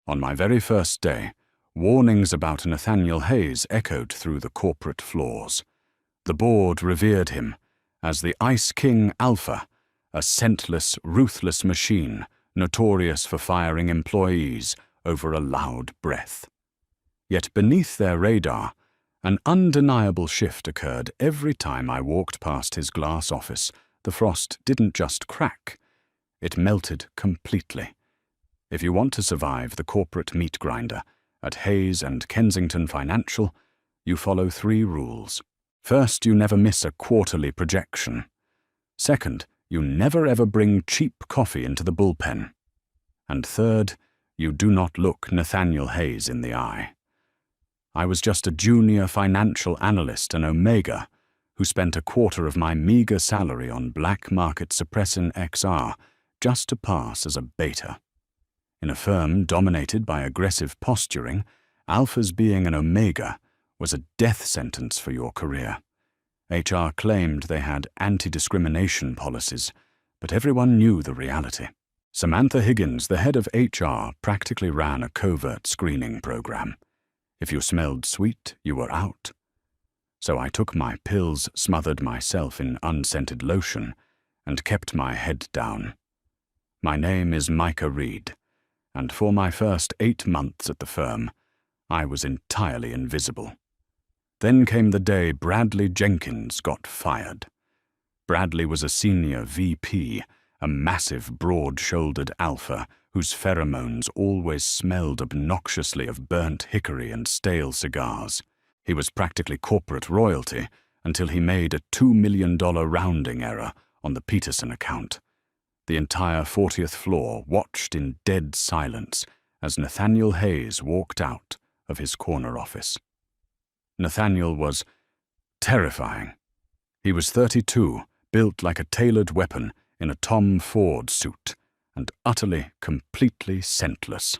On my very first day, warnings about Nathaniel Hayes echoed through the corporate floors. The board revered him as the Ice King Alpha, a scentless, ruthless machine notorious for firing employees over a loud breath. Yet beneath their radar, an undeniable shift occurred every time I walked past his glass office. The frost didn't just crack, it melted completely. If you want to survive the corporate meat grinder at Hayes and Kensington Financial, you follow 3 rules. First, you never miss a quarterly projection. Second, you never ever bring cheap coffee into the bullpen. And third, you do not look Nathaniel Hayes in the eye. I was just a junior financial analyst, an Omega, who spent a quarter of my meager salary on black market suppressing XR just to pass as a beta. In a firm dominated by aggressive posturing, Alpha's being an Omega was a death sentence for your career. HR claimed they had anti-discrimination policies, but everyone knew the reality. Samantha Higgins, the head of HR, practically ran a covert screening program. If you smelled sweet, you were out. So I took my pills, smothered myself in unscented lotion, and kept my head down. My name is Micah Reed, and for my first 8 months at the firm, I was entirely invisible. Then came the day Bradley Jenkins got fired. Bradley was a senior VP, a massive, broad-shouldered alpha whose pheromones always smelled obnoxiously of burnt hickory and stale cigars. He was practically corporate royalty until he made a $2 million rounding error on the Peterson account. The entire 40th floor watched in dead silence as Nathaniel Hayes walked out of his corner office. Nathaniel was terrifying. He was 32, built like a tailored weapon in a Tom Ford suit, and utterly, completely scentless.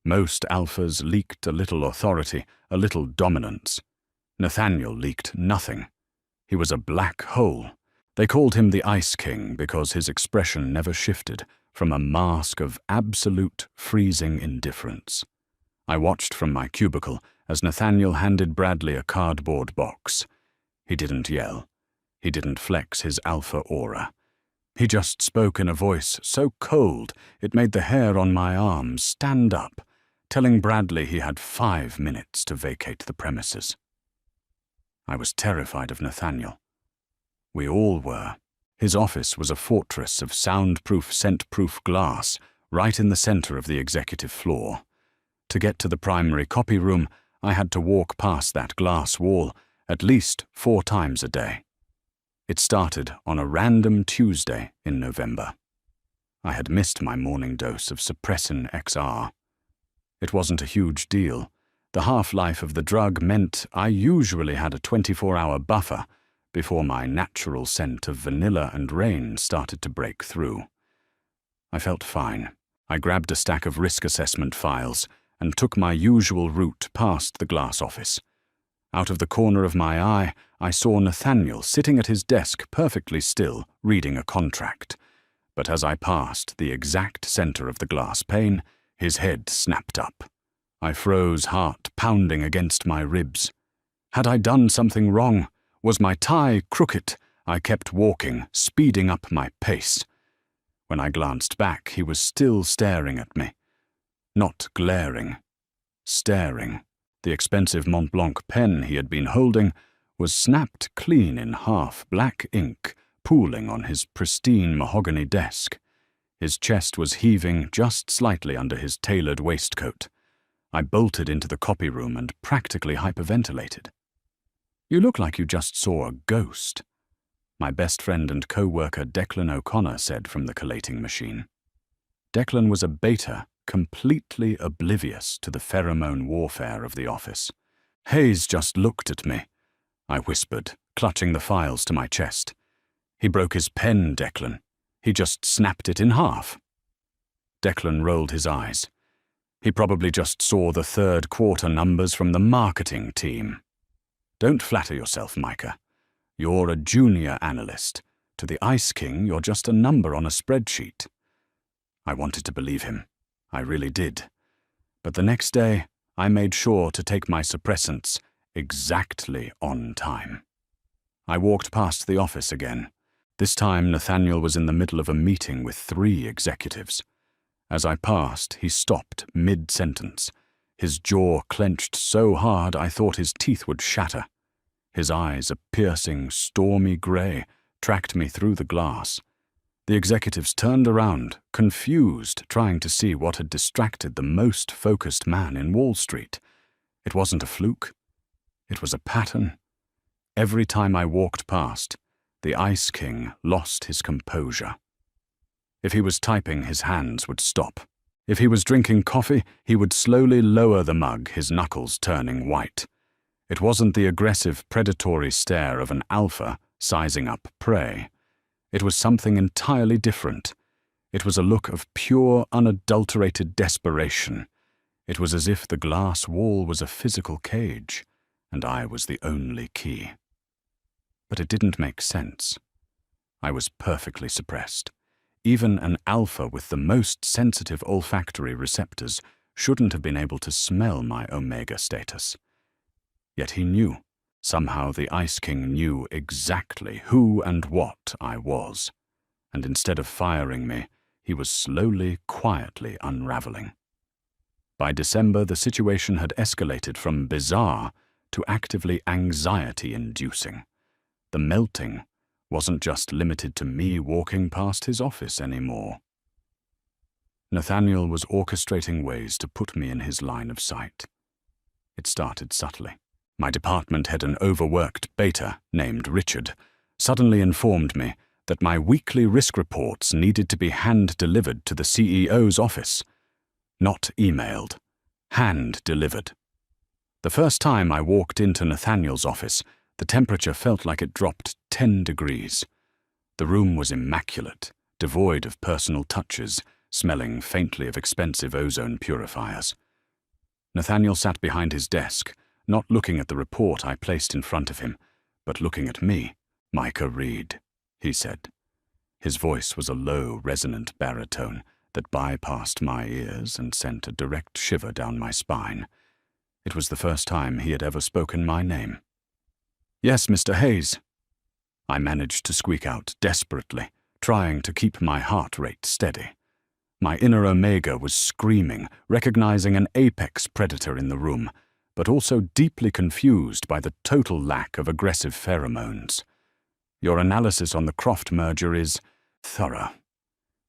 Most alphas leaked a little authority, a little dominance. Nathaniel leaked nothing. He was a black hole. They called him the Ice King because his expression never shifted from a mask of absolute, freezing indifference. I watched from my cubicle as Nathaniel handed Bradley a cardboard box. He didn't yell. He didn't flex his alpha aura. He just spoke in a voice so cold it made the hair on my arms stand up, telling Bradley he had 5 minutes to vacate the premises. I was terrified of Nathaniel. We all were. His office was a fortress of soundproof, scent-proof glass right in the center of the executive floor. To get to the primary copy room, I had to walk past that glass wall at least 4 times a day. It started on a random Tuesday in November. I had missed my morning dose of suppressin XR. It wasn't a huge deal. The half-life of the drug meant I usually had a 24-hour buffer before my natural scent of vanilla and rain started to break through. I felt fine. I grabbed a stack of risk assessment files and took my usual route past the glass office. Out of the corner of my eye, I saw Nathaniel sitting at his desk perfectly still, reading a contract. But as I passed the exact center of the glass pane, his head snapped up. I froze, heart pounding against my ribs. Had I done something wrong? Was my tie crooked? I kept walking, speeding up my pace. When I glanced back, he was still staring at me. Not glaring. Staring. The expensive Mont Blanc pen he had been holding was snapped clean in half, black ink pooling on his pristine mahogany desk. His chest was heaving just slightly under his tailored waistcoat. I bolted into the copy room and practically hyperventilated. "You look like you just saw a ghost," my best friend and co-worker Declan O'Connor said from the collating machine. Declan was a beta, completely oblivious to the pheromone warfare of the office. "Hayes just looked at me," I whispered, clutching the files to my chest. "He broke his pen, Declan. He just snapped it in half." Declan rolled his eyes. He probably just saw the third quarter numbers from the marketing team. "Don't flatter yourself, Micah. You're a junior analyst. To the Ice King, you're just a number on a spreadsheet." I wanted to believe him. I really did. But the next day, I made sure to take my suppressants exactly on time. I walked past the office again. This time, Nathaniel was in the middle of a meeting with 3 executives. As I passed, he stopped mid-sentence. His jaw clenched so hard I thought his teeth would shatter. His eyes, a piercing, stormy grey, tracked me through the glass. The executives turned around, confused, trying to see what had distracted the most focused man in Wall Street. It wasn't a fluke. It was a pattern. Every time I walked past, the Ice King lost his composure. If he was typing, his hands would stop. If he was drinking coffee, he would slowly lower the mug, his knuckles turning white. It wasn't the aggressive, predatory stare of an alpha sizing up prey. It was something entirely different. It was a look of pure, unadulterated desperation. It was as if the glass wall was a physical cage, and I was the only key. But it didn't make sense. I was perfectly suppressed. Even an alpha with the most sensitive olfactory receptors shouldn't have been able to smell my omega status. Yet he knew. Somehow the Ice King knew exactly who and what I was. And instead of firing me, he was slowly, quietly unraveling. By December, the situation had escalated from bizarre to actively anxiety-inducing. The melting wasn't just limited to me walking past his office anymore. Nathaniel was orchestrating ways to put me in his line of sight. It started subtly. My department head, an overworked beta named Richard, suddenly informed me that my weekly risk reports needed to be hand-delivered to the CEO's office. Not emailed, hand-delivered. The first time I walked into Nathaniel's office, the temperature felt like it dropped 10 degrees. The room was immaculate, devoid of personal touches, smelling faintly of expensive ozone purifiers. Nathaniel sat behind his desk, not looking at the report I placed in front of him, but looking at me. "Micah, read," he said. His voice was a low, resonant baritone that bypassed my ears and sent a direct shiver down my spine. It was the first time he had ever spoken my name. "Yes, Mr. Hayes," I managed to squeak out desperately, trying to keep my heart rate steady. My inner Omega was screaming, recognizing an apex predator in the room, but also deeply confused by the total lack of aggressive pheromones. "Your analysis on the Croft merger is thorough,"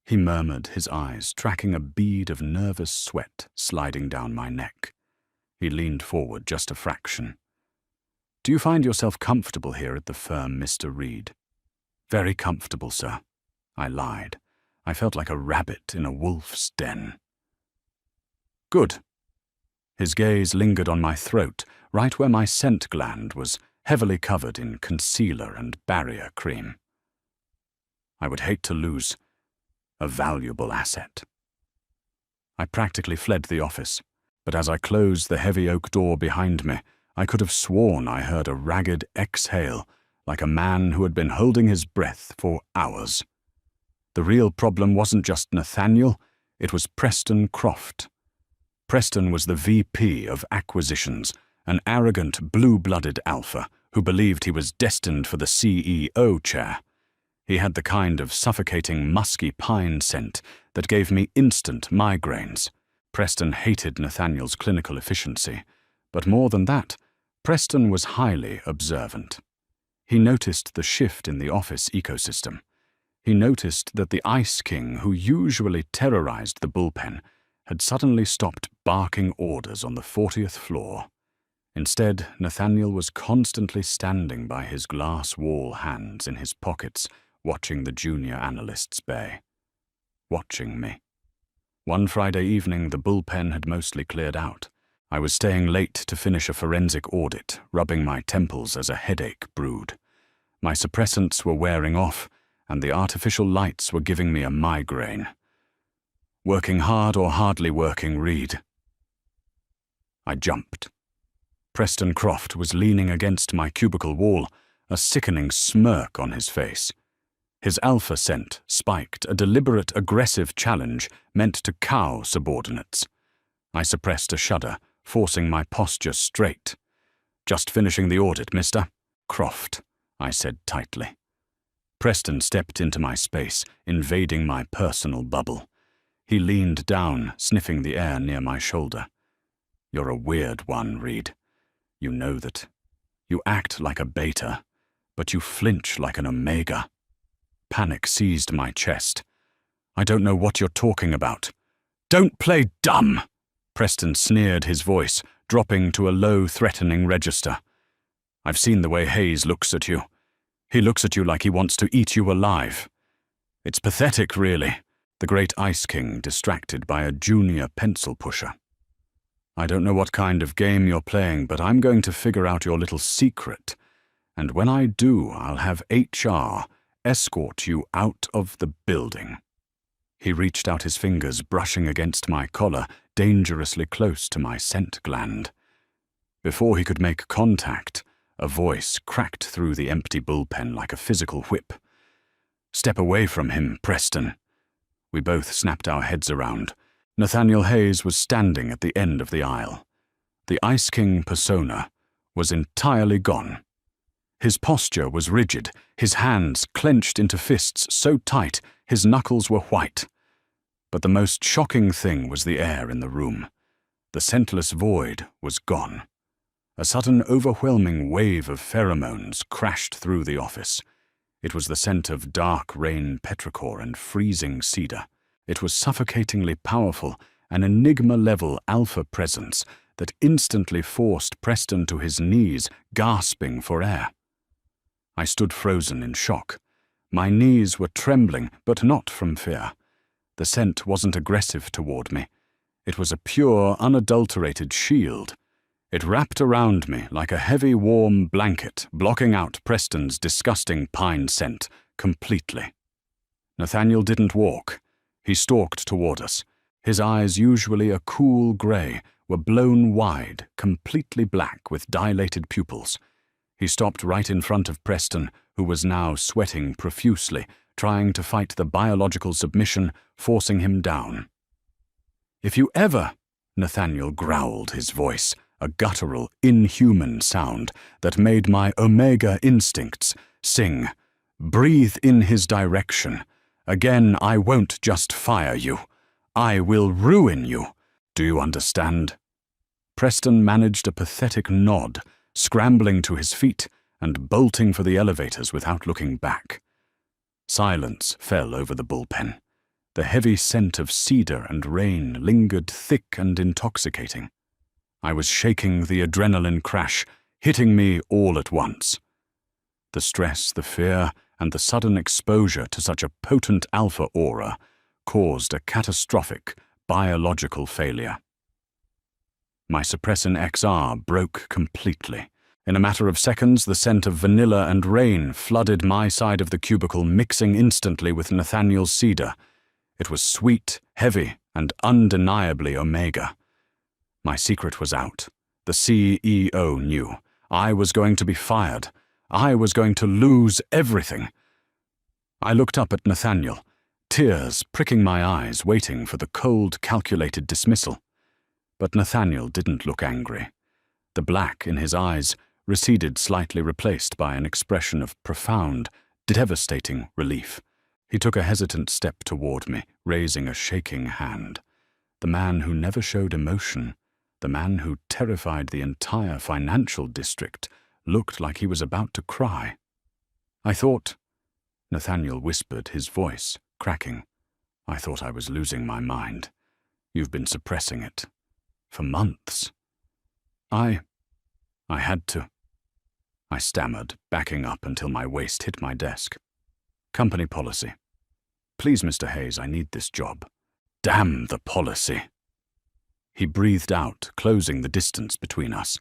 he murmured, his eyes tracking a bead of nervous sweat sliding down my neck. He leaned forward just a fraction. "Do you find yourself comfortable here at the firm, Mr. Reed?" "Very comfortable, sir," I lied. I felt like a rabbit in a wolf's den. "Good." His gaze lingered on my throat, right where my scent gland was heavily covered in concealer and barrier cream. I would hate to lose a valuable asset. I practically fled the office, but as I closed the heavy oak door behind me, I could have sworn I heard a ragged exhale, like a man who had been holding his breath for hours. The real problem wasn't just Nathaniel, it was Preston Croft. Preston was the VP of Acquisitions, an arrogant, blue-blooded alpha who believed he was destined for the CEO chair. He had the kind of suffocating, musky pine scent that gave me instant migraines. Preston hated Nathaniel's clinical efficiency, but more than that, Preston was highly observant. He noticed the shift in the office ecosystem. He noticed that the Ice King, who usually terrorized the bullpen, had suddenly stopped barking orders on the 40th floor. Instead, Nathaniel was constantly standing by his glass wall, hands in his pockets, watching the junior analysts bay. Watching me. One Friday evening, the bullpen had mostly cleared out. I was staying late to finish a forensic audit, rubbing my temples as a headache brewed. My suppressants were wearing off, and the artificial lights were giving me a migraine. Working hard or hardly working, Reed? I jumped. Preston Croft was leaning against my cubicle wall, a sickening smirk on his face. His alpha scent spiked, a deliberate, aggressive challenge meant to cow subordinates. I suppressed a shudder, forcing my posture straight. "Just finishing the audit, mister." "Croft," I said tightly. Preston stepped into my space, invading my personal bubble. He leaned down, sniffing the air near my shoulder. "You're a weird one, Reed. You know that. You act like a beta, but you flinch like an omega." Panic seized my chest. "I don't know what you're talking about." "Don't play dumb!" Preston sneered, his voice dropping to a low, threatening register. "I've seen the way Hayes looks at you. He looks at you like he wants to eat you alive. It's pathetic, really." The great Ice King distracted by a junior pencil pusher. "I don't know what kind of game you're playing, but I'm going to figure out your little secret. And when I do, I'll have HR escort you out of the building." He reached out his fingers, brushing against my collar, dangerously close to my scent gland. Before he could make contact, a voice cracked through the empty bullpen like a physical whip. "Step away from him, Preston." We both snapped our heads around. Nathaniel Hayes was standing at the end of the aisle. The Ice King persona was entirely gone. His posture was rigid, his hands clenched into fists so tight his knuckles were white. But the most shocking thing was the air in the room. The scentless void was gone. A sudden overwhelming wave of pheromones crashed through the office. It was the scent of dark rain petrichor and freezing cedar. It was suffocatingly powerful, an enigma-level alpha presence that instantly forced Preston to his knees, gasping for air. I stood frozen in shock. My knees were trembling, but not from fear. The scent wasn't aggressive toward me. It was a pure, unadulterated shield. It wrapped around me like a heavy, warm blanket, blocking out Preston's disgusting pine scent completely. Nathaniel didn't walk. He stalked toward us. His eyes, usually a cool grey, were blown wide, completely black with dilated pupils. He stopped right in front of Preston, who was now sweating profusely, trying to fight the biological submission, forcing him down. "If you ever," Nathaniel growled, his voice, a guttural, inhuman sound that made my omega instincts sing, "breathe in his direction. Again, I won't just fire you. I will ruin you. Do you understand?" Preston managed a pathetic nod, scrambling to his feet and bolting for the elevators without looking back. Silence fell over the bullpen. The heavy scent of cedar and rain lingered thick and intoxicating. I was shaking, the adrenaline crash hitting me all at once. The stress, the fear, and the sudden exposure to such a potent alpha aura caused a catastrophic biological failure. My suppressin XR broke completely. In a matter of seconds, the scent of vanilla and rain flooded my side of the cubicle, mixing instantly with Nathaniel's cedar. It was sweet, heavy, and undeniably omega. My secret was out. The CEO knew. I was going to be fired. I was going to lose everything. I looked up at Nathaniel, tears pricking my eyes, waiting for the cold, calculated dismissal. But Nathaniel didn't look angry. The black in his eyes receded, slightly replaced by an expression of profound, devastating relief. He took a hesitant step toward me, raising a shaking hand. The man who never showed emotion, the man who terrified the entire financial district, looked like he was about to cry. "I thought," Nathaniel whispered, his voice cracking, "I thought I was losing my mind. You've been suppressing it. For months." I had to. I stammered, backing up until my waist hit my desk. "Company policy. Please, Mr. Hayes, I need this job." "Damn the policy." He breathed out, closing the distance between us.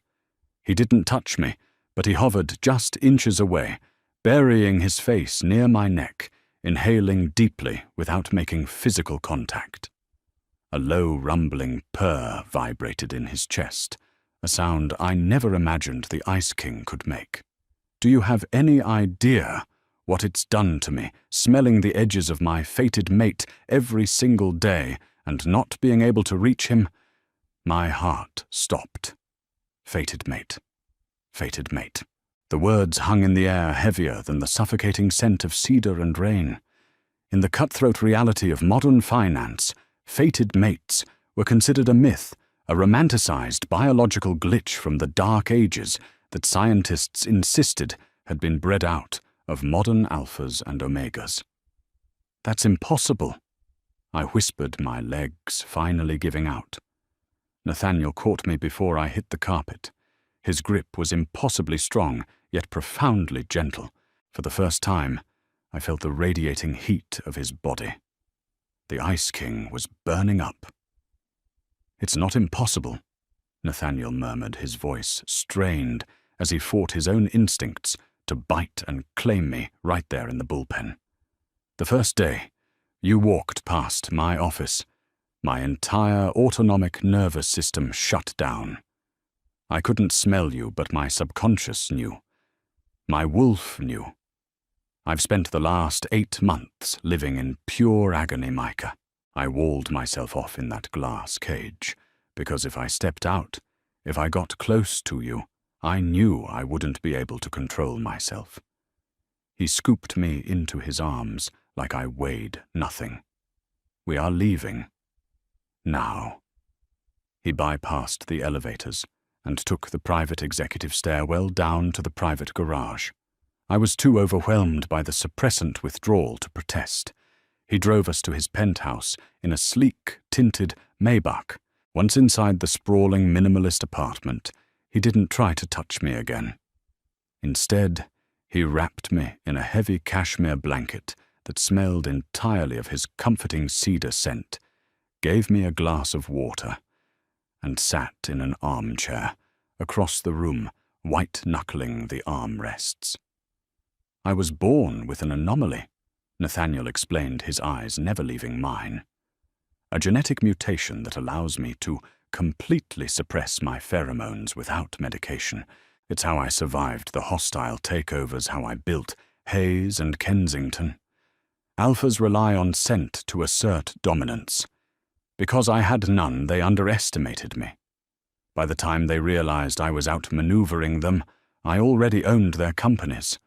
He didn't touch me, but he hovered just inches away, burying his face near my neck, inhaling deeply without making physical contact. A low, rumbling purr vibrated in his chest, a sound I never imagined the Ice King could make. Do you have any idea what it's done to me, smelling the edges of my fated mate every single day and not being able to reach him? My heart stopped. Fated mate. Fated mate. The words hung in the air heavier than the suffocating scent of cedar and rain. In the cutthroat reality of modern finance, fated mates were considered a myth, a romanticized biological glitch from the dark ages that scientists insisted had been bred out of modern alphas and omegas. That's impossible, I whispered, my legs finally giving out. Nathaniel caught me before I hit the carpet. His grip was impossibly strong, yet profoundly gentle. For the first time, I felt the radiating heat of his body. The Ice King was burning up. It's not impossible, Nathaniel murmured, his voice strained as he fought his own instincts to bite and claim me right there in the bullpen. The first day, you walked past my office. My entire autonomic nervous system shut down. I couldn't smell you, but my subconscious knew. My wolf knew. I've spent the last 8 months living in pure agony, Micah. I walled myself off in that glass cage, because if I stepped out, if I got close to you, I knew I wouldn't be able to control myself. He scooped me into his arms like I weighed nothing. We are leaving. Now. He bypassed the elevators and took the private executive stairwell down to the private garage. I was too overwhelmed by the suppressant withdrawal to protest. He drove us to his penthouse in a sleek, tinted Maybach. Once inside the sprawling minimalist apartment, he didn't try to touch me again. Instead, he wrapped me in a heavy cashmere blanket that smelled entirely of his comforting cedar scent, gave me a glass of water, and sat in an armchair across the room, white-knuckling the armrests. I was born with an anomaly, Nathaniel explained, his eyes never leaving mine. A genetic mutation that allows me to completely suppress my pheromones without medication. It's how I survived the hostile takeovers, how I built Hayes and Kensington. Alphas rely on scent to assert dominance. Because I had none, they underestimated me. By the time they realized I was outmaneuvering them, I already owned their companies.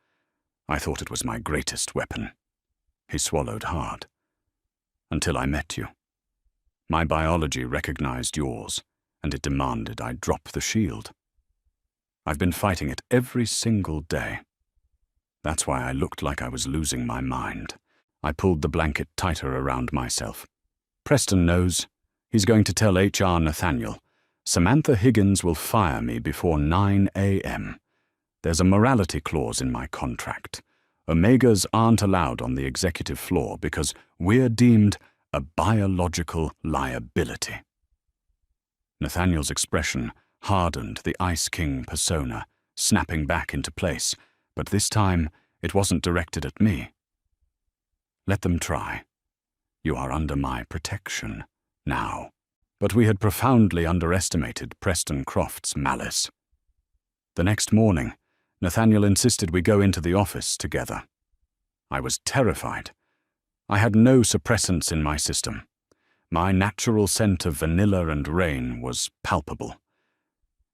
I thought it was my greatest weapon. He swallowed hard. Until I met you. My biology recognized yours, and it demanded I drop the shield. I've been fighting it every single day. That's why I looked like I was losing my mind. I pulled the blanket tighter around myself. Preston knows. He's going to tell HR Nathaniel. Samantha Higgins will fire me before 9 a.m. There's a morality clause in my contract. Omegas aren't allowed on the executive floor because we're deemed a biological liability. Nathaniel's expression hardened the Ice King persona, snapping back into place, but this time it wasn't directed at me. Let them try. You are under my protection now. But we had profoundly underestimated Preston Croft's malice. The next morning, Nathaniel insisted we go into the office together. I was terrified. I had no suppressants in my system. My natural scent of vanilla and rain was palpable.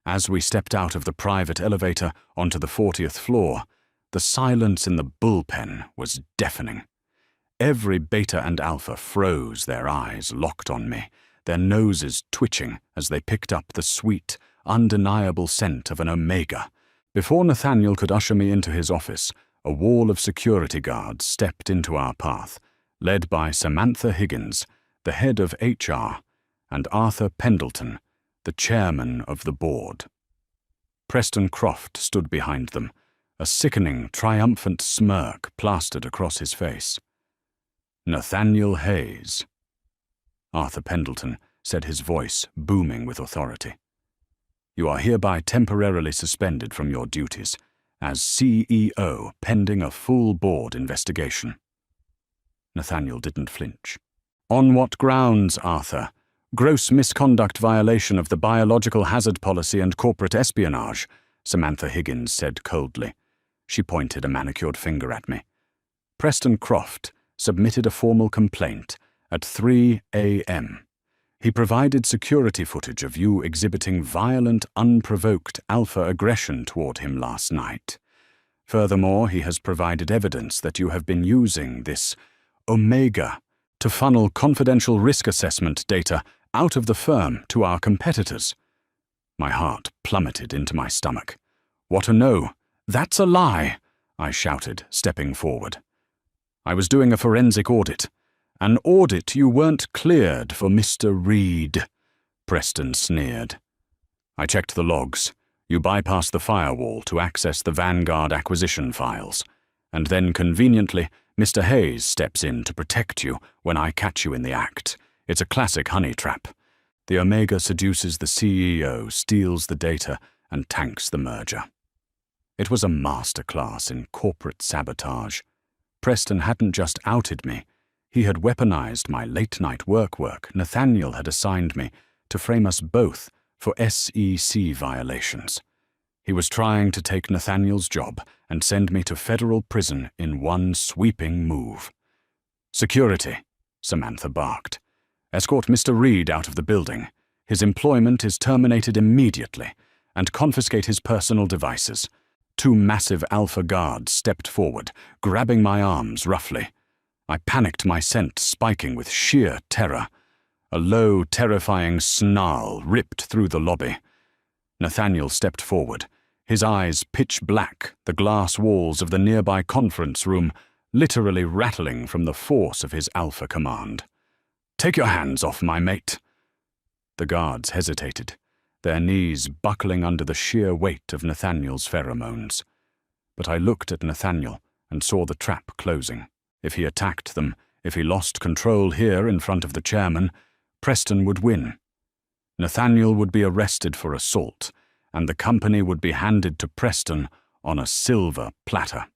As we stepped out of the private elevator onto the 40th floor, the silence in the bullpen was deafening. Every beta and alpha froze, their eyes locked on me, their noses twitching as they picked up the sweet, undeniable scent of an omega. Before Nathaniel could usher me into his office, a wall of security guards stepped into our path, led by Samantha Higgins, the head of HR, and Arthur Pendleton, the chairman of the board. Preston Croft stood behind them, a sickening, triumphant smirk plastered across his face. Nathaniel Hayes, Arthur Pendleton said, his voice booming with authority. You are hereby temporarily suspended from your duties as CEO pending a full board investigation. Nathaniel didn't flinch. On what grounds, Arthur? Gross misconduct violation of the biological hazard policy and corporate espionage, Samantha Higgins said coldly. She pointed a manicured finger at me. Preston Croft submitted a formal complaint at 3 a.m. He provided security footage of you exhibiting violent, unprovoked alpha aggression toward him last night. Furthermore, he has provided evidence that you have been using this Omega to funnel confidential risk assessment data out of the firm to our competitors. My heart plummeted into my stomach. What a no! That's a lie! I shouted, stepping forward. I was doing a forensic audit. An audit you weren't cleared for, Mr. Reed, Preston sneered. I checked the logs. You bypassed the firewall to access the Vanguard acquisition files, and then conveniently, Mr. Hayes steps in to protect you when I catch you in the act. It's a classic honey trap. The Omega seduces the CEO, steals the data, and tanks the merger. It was a masterclass in corporate sabotage. Preston hadn't just outed me. He had weaponized my late-night work Nathaniel had assigned me to frame us both for SEC violations. He was trying to take Nathaniel's job and send me to federal prison in one sweeping move. Security, Samantha barked. Escort Mr. Reed out of the building. His employment is terminated immediately, and confiscate his personal devices. 2 massive alpha guards stepped forward, grabbing my arms roughly. I panicked, my scent spiking with sheer terror. A low, terrifying snarl ripped through the lobby. Nathaniel stepped forward, his eyes pitch black, the glass walls of the nearby conference room literally rattling from the force of his alpha command. "Take your hands off my mate." The guards hesitated, their knees buckling under the sheer weight of Nathaniel's pheromones. But I looked at Nathaniel and saw the trap closing. If he attacked them, if he lost control here in front of the chairman, Preston would win. Nathaniel would be arrested for assault, and the company would be handed to Preston on a silver platter.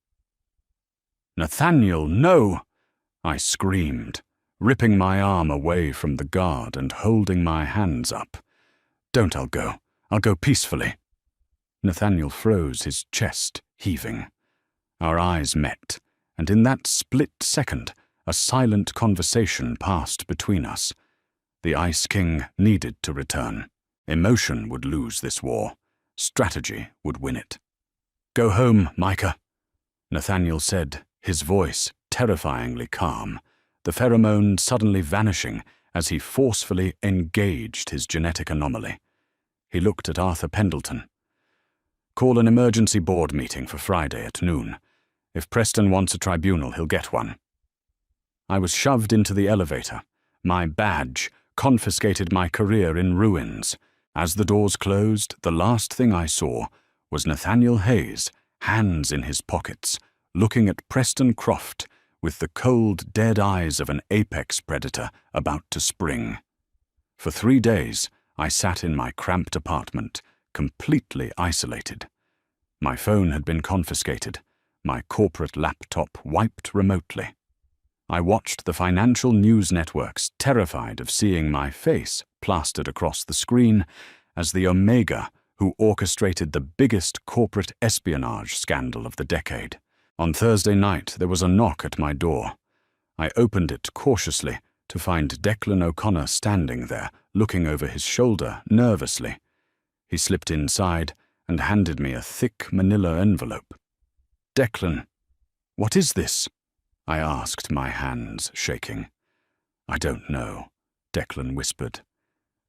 "Nathaniel, no!" I screamed, ripping my arm away from the guard and holding my hands up. "Don't, I'll go. I'll go peacefully." Nathaniel froze, his chest heaving. Our eyes met, and in that split second, a silent conversation passed between us. The Ice King needed to return. Emotion would lose this war. Strategy would win it. "Go home, Micah," Nathaniel said, his voice terrifyingly calm, the pheromone suddenly vanishing as he forcefully engaged his genetic anomaly. He looked at Arthur Pendleton. "Call an emergency board meeting for Friday at noon. If Preston wants a tribunal, he'll get one." I was shoved into the elevator. My badge confiscated my career in ruins. As the doors closed, the last thing I saw was Nathaniel Hayes, hands in his pockets, looking at Preston Croft with the cold, dead eyes of an apex predator about to spring. For 3 days, I sat in my cramped apartment, completely isolated. My phone had been confiscated, my corporate laptop wiped remotely. I watched the financial news networks, terrified of seeing my face plastered across the screen as the Omega who orchestrated the biggest corporate espionage scandal of the decade. On Thursday night, there was a knock at my door. I opened it cautiously to find Declan O'Connor standing there, looking over his shoulder nervously. He slipped inside and handed me a thick manila envelope. "Declan, what is this?" I asked, my hands shaking. "I don't know," Declan whispered.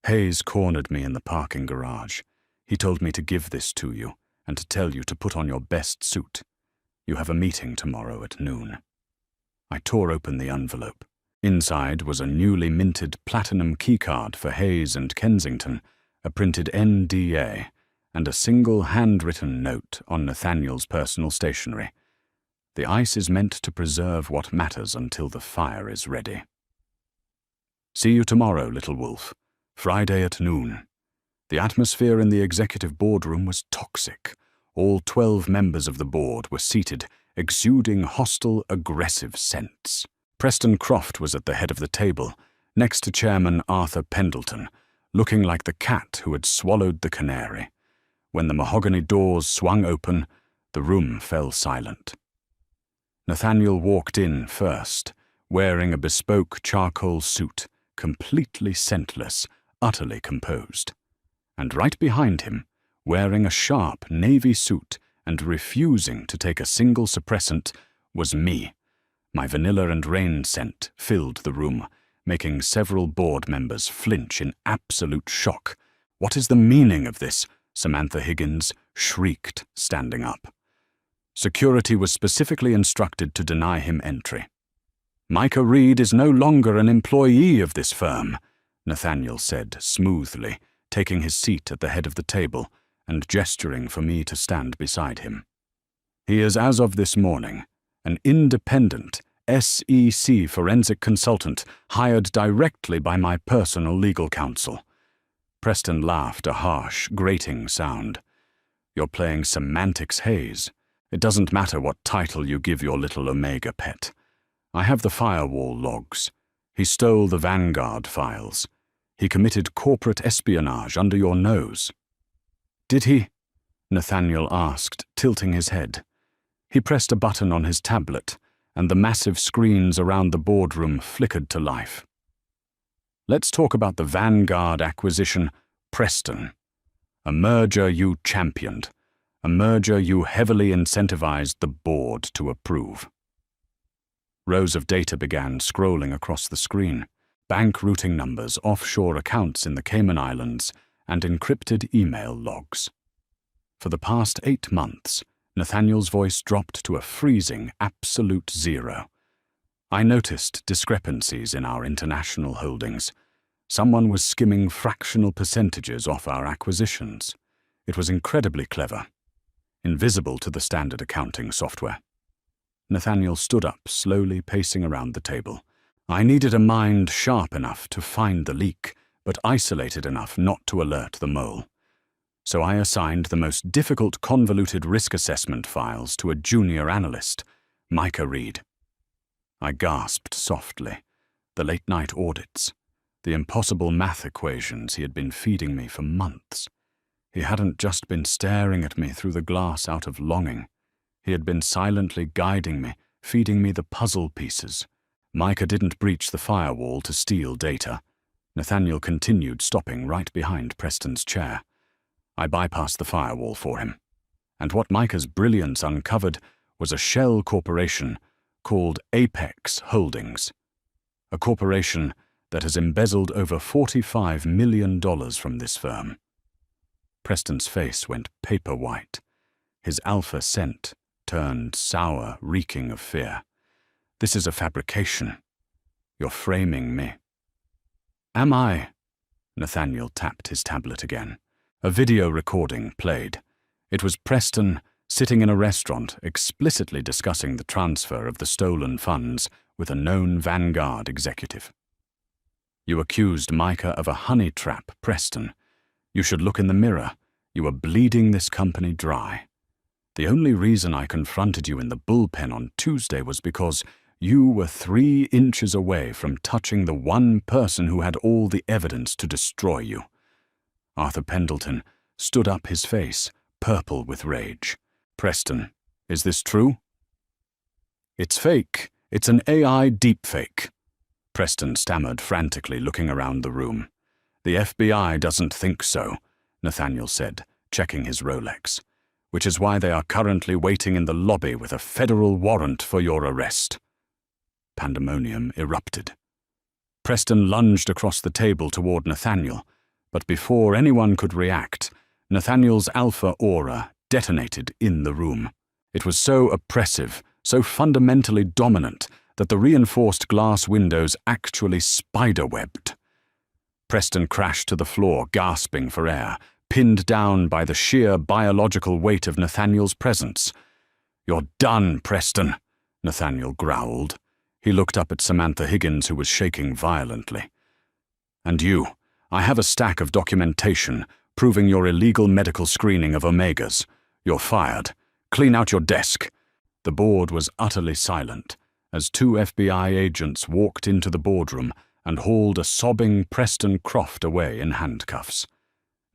"Hayes cornered me in the parking garage. He told me to give this to you and to tell you to put on your best suit. You have a meeting tomorrow at noon." I tore open the envelope. Inside was a newly minted platinum keycard for Hayes and Kensington, a printed NDA, and a single handwritten note on Nathaniel's personal stationery. The ice is meant to preserve what matters until the fire is ready. "See you tomorrow, little wolf. Friday at noon." The atmosphere in the executive boardroom was toxic. All 12 members of the board were seated, exuding hostile, aggressive scents. Preston Croft was at the head of the table, next to Chairman Arthur Pendleton, looking like the cat who had swallowed the canary. When the mahogany doors swung open, the room fell silent. Nathaniel walked in first, wearing a bespoke charcoal suit, completely scentless, utterly composed. And right behind him, wearing a sharp navy suit and refusing to take a single suppressant, was me. My vanilla and rain scent filled the room, making several board members flinch in absolute shock. "What is the meaning of this?" Samantha Higgins shrieked, standing up. Security was specifically instructed to deny him entry. "Micah Reed is no longer an employee of this firm," Nathaniel said smoothly, taking his seat at the head of the table and gesturing for me to stand beside him. "He is, as of this morning, an independent SEC forensic consultant hired directly by my personal legal counsel." Preston laughed a harsh, grating sound. "You're playing semantics haze. It doesn't matter what title you give your little Omega pet. I have the firewall logs. He stole the Vanguard files. He committed corporate espionage under your nose." "Did he?" Nathaniel asked, tilting his head. He pressed a button on his tablet, and the massive screens around the boardroom flickered to life. "Let's talk about the Vanguard acquisition, Preston. A merger you championed. A merger you heavily incentivized the board to approve." Rows of data began scrolling across the screen. Bank routing numbers, offshore accounts in the Cayman Islands, and encrypted email logs. For the past 8 months, Nathaniel's voice dropped to a freezing, absolute zero. I noticed discrepancies in our international holdings. Someone was skimming fractional percentages off our acquisitions. It was incredibly clever, invisible to the standard accounting software. Nathaniel stood up, slowly pacing around the table. I needed a mind sharp enough to find the leak, but isolated enough not to alert the mole. So I assigned the most difficult convoluted risk assessment files to a junior analyst, Micah Reed. I gasped softly. The late-night audits, the impossible math equations he had been feeding me for months. He hadn't just been staring at me through the glass out of longing. He had been silently guiding me, feeding me the puzzle pieces. Micah didn't breach the firewall to steal data. Nathaniel continued, stopping right behind Preston's chair. I bypassed the firewall for him. And what Micah's brilliance uncovered was a shell corporation called Apex Holdings. A corporation that has embezzled over $45 million from this firm. Preston's face went paper white. His alpha scent turned sour, reeking of fear. "This is a fabrication. You're framing me." "Am I?" Nathaniel tapped his tablet again. A video recording played. It was Preston sitting in a restaurant explicitly discussing the transfer of the stolen funds with a known Vanguard executive. "You accused Micah of a honey trap, Preston. You should look in the mirror. You are bleeding this company dry. The only reason I confronted you in the bullpen on Tuesday was because you were 3 inches away from touching the one person who had all the evidence to destroy you." Arthur Pendleton stood up, his face purple with rage. "Preston, is this true?" "It's fake. It's an AI deepfake," Preston stammered frantically, looking around the room. "The FBI doesn't think so," Nathaniel said, checking his Rolex, "which is why they are currently waiting in the lobby with a federal warrant for your arrest." Pandemonium erupted. Preston lunged across the table toward Nathaniel, but before anyone could react, Nathaniel's alpha aura detonated in the room. It was so oppressive, so fundamentally dominant, that the reinforced glass windows actually spiderwebbed. Preston crashed to the floor, gasping for air, pinned down by the sheer biological weight of Nathaniel's presence. "You're done, Preston," Nathaniel growled. He looked up at Samantha Higgins, who was shaking violently. "And you, I have a stack of documentation proving your illegal medical screening of Omegas. You're fired. Clean out your desk." The board was utterly silent as 2 FBI agents walked into the boardroom and hauled a sobbing Preston Croft away in handcuffs.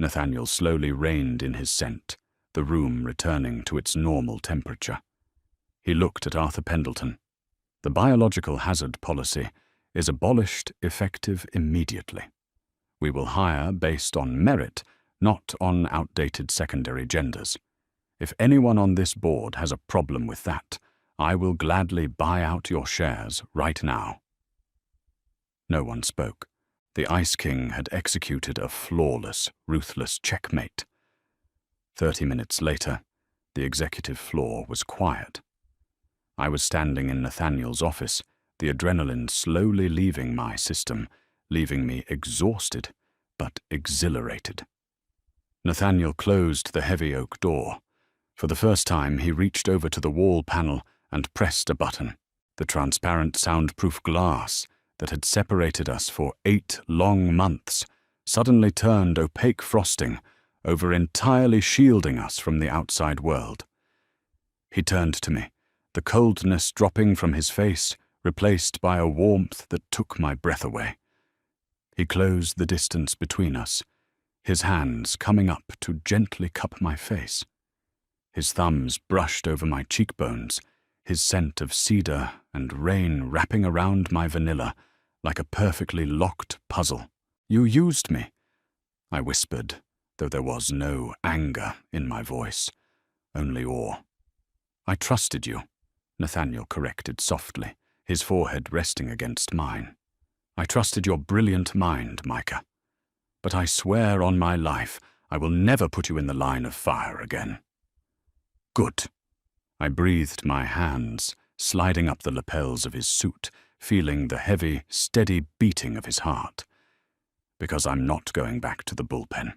Nathaniel slowly reined in his scent, the room returning to its normal temperature. He looked at Arthur Pendleton. The biological hazard policy is abolished effective immediately. We will hire based on merit, not on outdated secondary genders. If anyone on this board has a problem with that, I will gladly buy out your shares right now." No one spoke. The Ice King had executed a flawless, ruthless checkmate. 30 minutes later, the executive floor was quiet. I was standing in Nathaniel's office, the adrenaline slowly leaving my system, leaving me exhausted but exhilarated. Nathaniel closed the heavy oak door. For the first time, he reached over to the wall panel and pressed a button. The transparent soundproof glass that had separated us for 8 long months suddenly turned opaque frosting over entirely shielding us from the outside world. He turned to me, the coldness dropping from his face, replaced by a warmth that took my breath away. He closed the distance between us, his hands coming up to gently cup my face. His thumbs brushed over my cheekbones, his scent of cedar and rain wrapping around my vanilla like a perfectly locked puzzle. "You used me," I whispered, though there was no anger in my voice, only awe. "I trusted you," Nathaniel corrected softly, his forehead resting against mine. "I trusted your brilliant mind, Micah. But I swear on my life I will never put you in the line of fire again." "Good." I breathed my hands, sliding up the lapels of his suit, feeling the heavy, steady beating of his heart. "Because I'm not going back to the bullpen."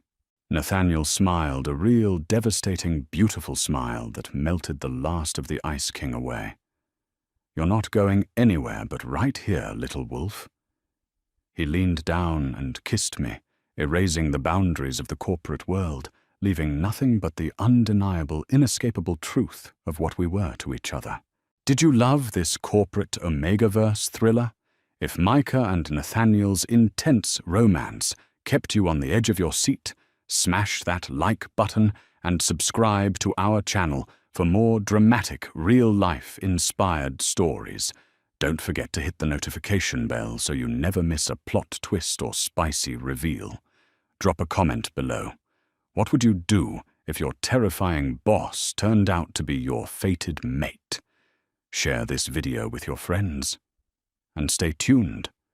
Nathaniel smiled, a real, devastating, beautiful smile that melted the last of the Ice King away. "You're not going anywhere but right here, little wolf." He leaned down and kissed me, erasing the boundaries of the corporate world, leaving nothing but the undeniable, inescapable truth of what we were to each other. Did you love this corporate Omegaverse thriller? If Micah and Nathaniel's intense romance kept you on the edge of your seat, smash that like button and subscribe to our channel for more dramatic, real-life inspired stories. Don't forget to hit the notification bell so you never miss a plot twist or spicy reveal. Drop a comment below. What would you do if your terrifying boss turned out to be your fated mate? Share this video with your friends. And stay tuned